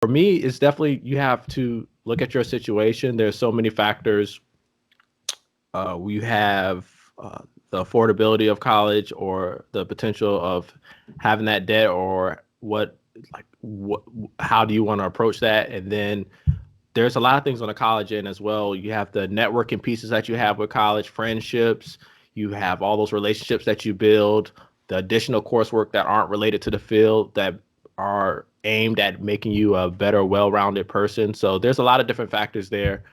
For me, it's definitely you have to look at your situation. There's so many factors. We have the affordability of college or the potential of having that debt or what how do you want to approach that? And then there's a lot of things on the college end as well. You have the networking pieces that you have with college, friendships, you have all those relationships that you build, the additional coursework that aren't related to the field that are aimed at making you a better, well-rounded person. So there's a lot of different factors there.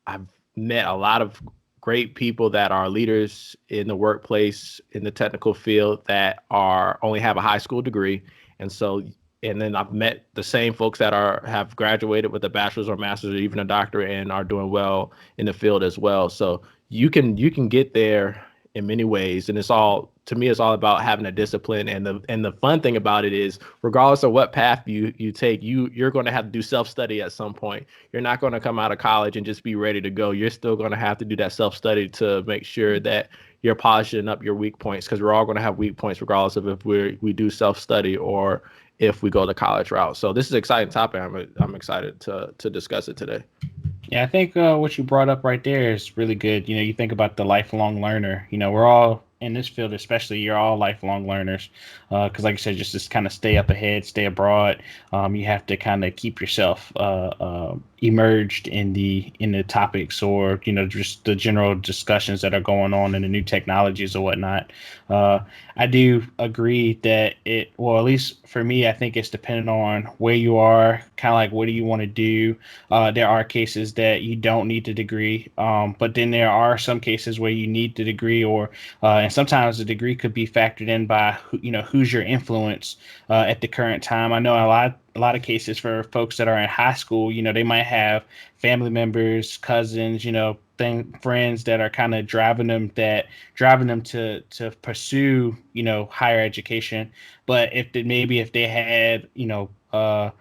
I've met a lot of great people that are leaders in the workplace in the technical field that are only have a high school degree. And so and then I've met the same folks that are have graduated with a bachelor's or master's or even a doctorate and are doing well in the field as well. So you can get there in many ways, and it's all to me it's all about having a discipline. And the fun thing about it is regardless of what path you take, you're going to have to do self-study at some point. You're not going to come out of college and just be ready to go. You're still going to have to do that self-study to make sure that you're polishing up your weak points, because we're all going to have weak points regardless of if we do self-study or if we go the college route. So this is an exciting topic. I'm excited to discuss it today. Yeah, I think what you brought up right there is really good. You think about the lifelong learner. We're all in this field, especially, you're all lifelong learners. Because, like I said, just kind of stay up ahead, stay abroad. You have to kind of keep yourself emerged in the topics, or just the general discussions that are going on in the new technologies or whatnot. Uh, I do agree that well, at least for me, I think it's dependent on where you are, kind of like what do you want to do. There are cases that you don't need the degree, but then there are some cases where you need the degree, or and sometimes the degree could be factored in by who's your influence at the current time. I know a lot of cases for folks that are in high school, they might have family members, cousins, friends that are kind of driving them to pursue higher education. But if they had a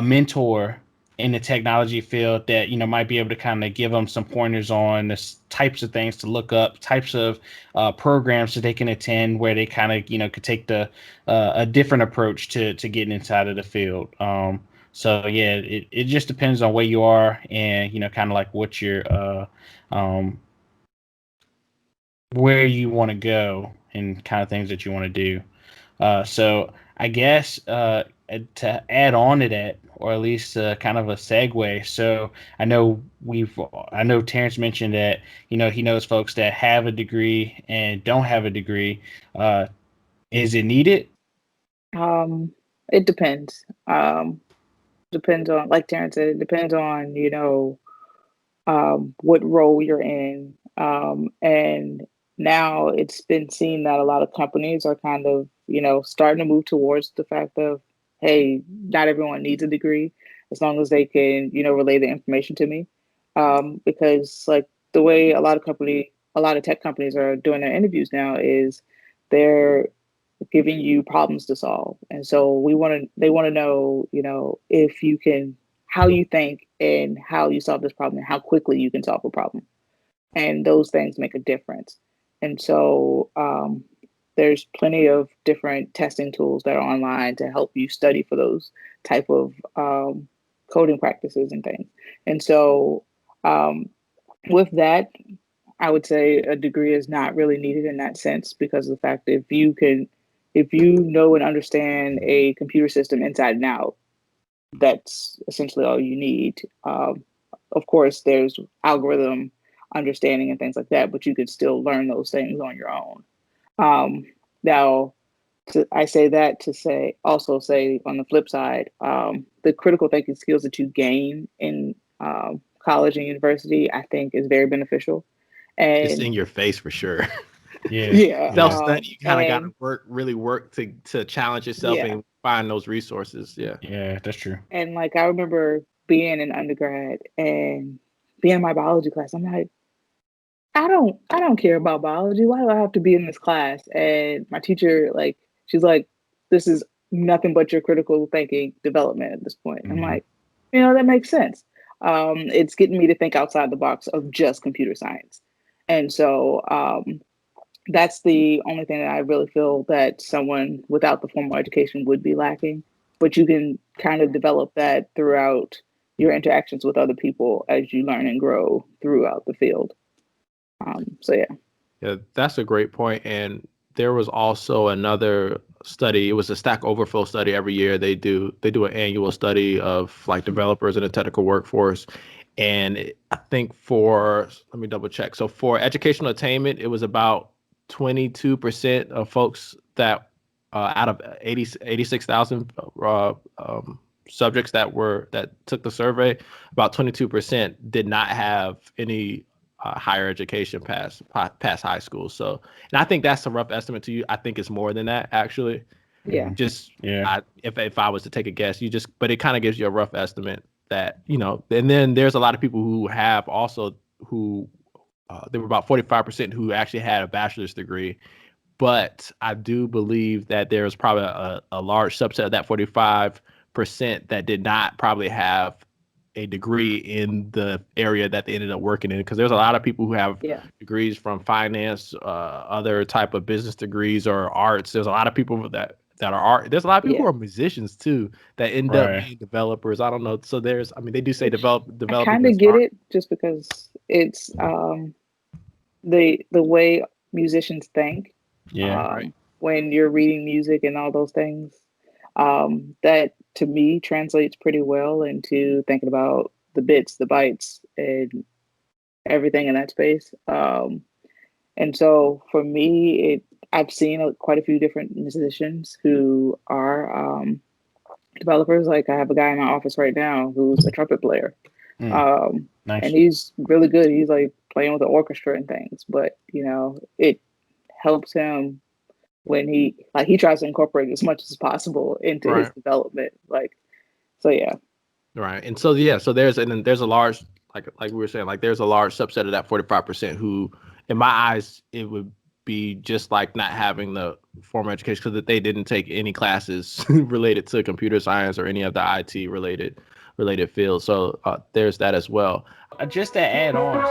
mentor in the technology field that might be able to kind of give them some pointers on the types of things to look up, types of programs that they can attend, where they kind of could take the a different approach to getting inside of the field. So yeah, it just depends on where you are, and kind of like what your um, where you want to go and kind of things that you want to do. So I guess to add on to that, or at least kind of a segue. So I know Terrence mentioned that he knows folks that have a degree and don't have a degree. Uh, is it needed? Um, it depends. Depends on, like Terrence said, it depends on, what role you're in. And now it's been seen that a lot of companies are kind of, starting to move towards the fact of, hey, not everyone needs a degree as long as they can, relay the information to me. Because like the way a lot of tech companies are doing their interviews now is they're giving you problems to solve. And so they want to know, if you can, how you think and how you solve this problem and how quickly you can solve a problem. And those things make a difference. And so there's plenty of different testing tools that are online to help you study for those type of coding practices and things. And so um, with that, I would say a degree is not really needed in that sense, because of the fact that if you know and understand a computer system inside and out, that's essentially all you need. Of course, there's algorithm understanding and things like that, but you could still learn those things on your own. Um, Now, I say that to say on the flip side, the critical thinking skills that you gain in college and university, I think, is very beneficial. It's And in your face for sure. Yeah, yeah, Self yeah, study, you kind of got to and really work to challenge yourself yeah, and find those resources. Yeah. yeah. That's true. and like I remember being an undergrad and being in my biology class. I'm like, I don't care about biology. Why do I have to be in this class? And my teacher, like, she's like, this is nothing but your critical thinking development at this point. I'm Hmm. like, that makes sense. It's getting me to think outside the box of just computer science. And so that's the only thing that I really feel that someone without the formal education would be lacking. but you can kind of develop that throughout your interactions with other people as you learn and grow throughout the field. So yeah. Yeah, that's a great point. And there was also another study. It was a Stack Overflow study every year. They do an annual study of like developers in the technical workforce. And I think let me double check. So for educational attainment, it was about 22% of folks that out of 86,000 subjects that took the survey, about 22% did not have any higher education past high school. So, and I think that's a rough estimate to you. I think it's more than that actually. Yeah. Just Yeah. if I was to take a guess, but it kind of gives you a rough estimate that, and then there's a lot of people who have also who there were about 45% who actually had a bachelor's degree. But I do believe that there's probably a large subset of that 45% that did not probably have a degree in the area that they ended up working in, because there's a lot of people who have Yeah. degrees from finance, other type of business degrees or arts. There's a lot of people that are art. There's a lot of people who Yeah. are musicians too that end up Right. being developers. I don't know. So they do say Which I developing kind of is get art. it, just because it's the way musicians think. Yeah. Right. When you're reading music and all those things, that to me translates pretty well into thinking about the bits, the bytes, and everything in that space. And so for me, I've seen quite a few different musicians who are developers. Like I have a guy in my office right now who's a trumpet player, Nice. and he's really good. He's like playing with the orchestra and things, but it helps him when he tries to incorporate as much as possible into his Right. development. Like, so yeah. Right. And so there's a large, like we were saying, like there's a large subset of that 45% who, in my eyes, it would be just like not having the formal education because they didn't take any classes related to computer science or any of the IT related fields. So there's that as well. Just to add on,